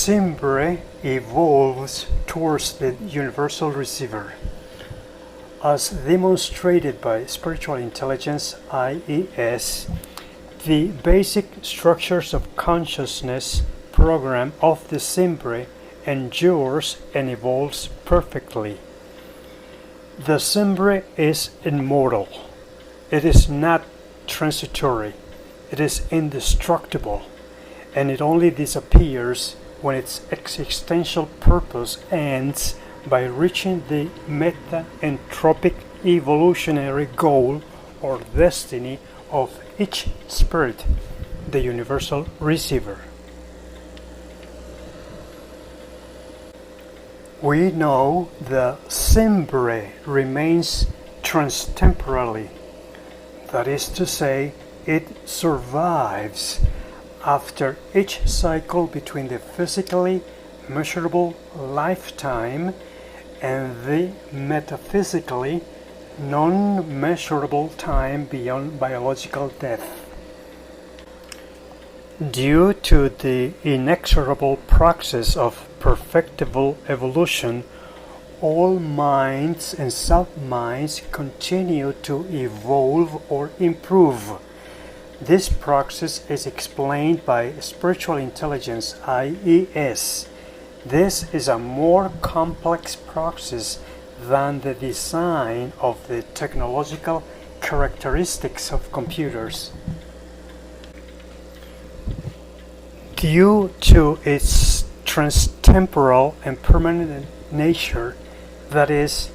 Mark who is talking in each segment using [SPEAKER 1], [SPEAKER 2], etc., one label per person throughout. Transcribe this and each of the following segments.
[SPEAKER 1] SIMBRE evolves towards the universal receiver. As demonstrated by Spiritual Intelligence IES, the basic structures of consciousness program of the SIMBRE endures and evolves perfectly. The SIMBRE is immortal. It is not transitory. It is indestructible, and it only disappears when its existential purpose ends by reaching the meta-entropic evolutionary goal or destiny of each spirit, the universal receiver. We know the SIMBRE remains transtemporally. That is to say, it survives after each cycle between the physically measurable lifetime and the metaphysically non-measurable time beyond biological death. Due to the inexorable process of perfectible evolution, all minds and sub-minds continue to evolve or improve. This process is explained by Spiritual Intelligence IES. This is a more complex process than the design of the technological characteristics of computers. Due to its transtemporal and permanent nature, that is,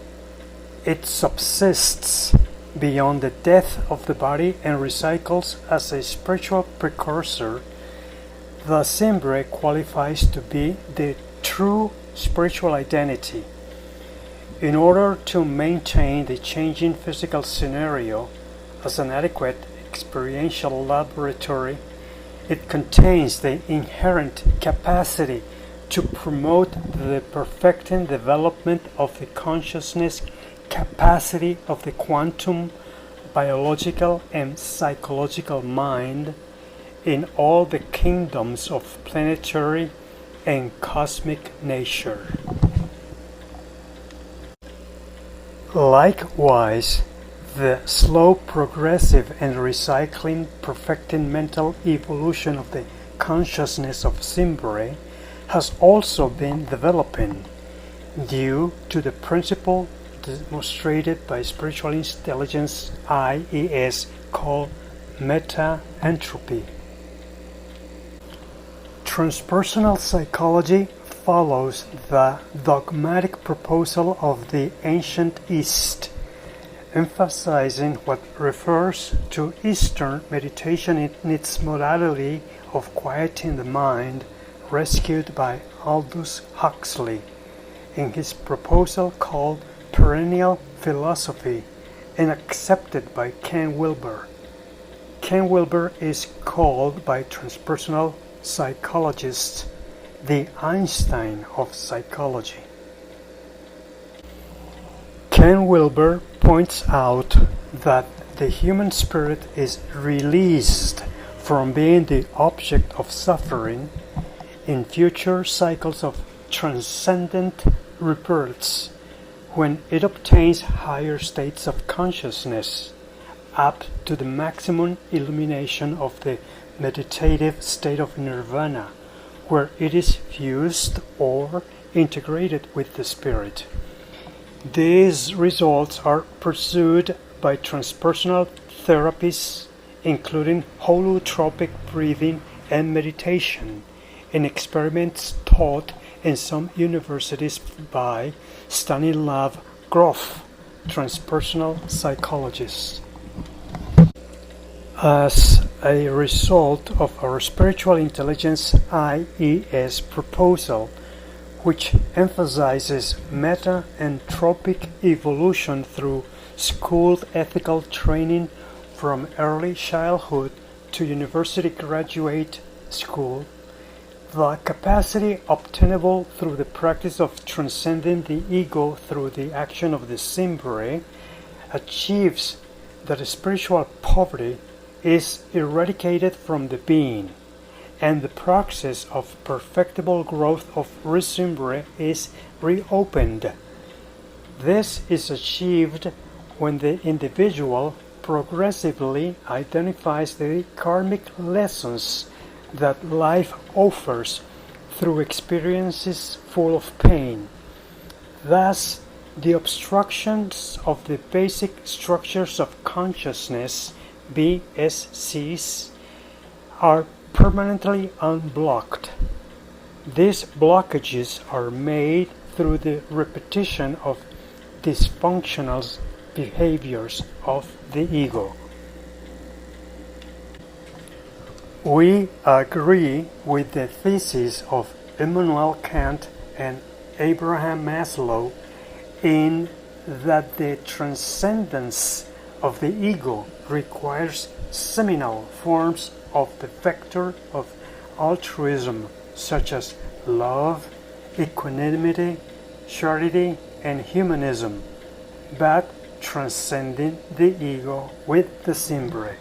[SPEAKER 1] it subsists beyond the death of the body and recycles as a spiritual precursor, the SIMBRE qualifies to be the true spiritual identity. In order to maintain the changing physical scenario as an adequate experiential laboratory, it contains the inherent capacity to promote the perfecting development of the consciousness capacity of the quantum, biological, and psychological mind in all the kingdoms of planetary and cosmic nature. Likewise, the slow, progressive, and recycling, perfecting mental evolution of the consciousness of SIMBRE has also been developing due to the principle demonstrated by Spiritual Intelligence IES called meta-entropy. Transpersonal psychology follows the dogmatic proposal of the ancient East, emphasizing what refers to Eastern meditation in its modality of quieting the mind, rescued by Aldous Huxley in his proposal called Perennial Philosophy and accepted by Ken Wilber. Ken Wilber is called by transpersonal psychologists the Einstein of psychology. Ken Wilber points out that the human spirit is released from being the object of suffering in future cycles of transcendent rebirths when it obtains higher states of consciousness up to the maximum illumination of the meditative state of nirvana, where it is fused or integrated with the spirit. These results are pursued by transpersonal therapies, including holotropic breathing and meditation, in experiments taught in some universities by Stanislav Grof, transpersonal psychologist. As a result of our Spiritual Intelligence IES proposal, which emphasizes meta-entropic evolution through schooled ethical training from early childhood to university graduate school, the capacity obtainable through the practice of transcending the ego through the action of the SIMBRE achieves that spiritual poverty is eradicated from the being, and the process of perfectible growth of SIMBRE is reopened. This is achieved when the individual progressively identifies the karmic lessons that life offers through experiences full of pain. Thus, the obstructions of the basic structures of consciousness, BSCs, are permanently unblocked. These blockages are made through the repetition of dysfunctional behaviors of the ego. We agree with the thesis of Immanuel Kant and Abraham Maslow in that the transcendence of the ego requires seminal forms of the vector of altruism, such as love, equanimity, charity, and humanism, but transcending the ego with the SIMBRE.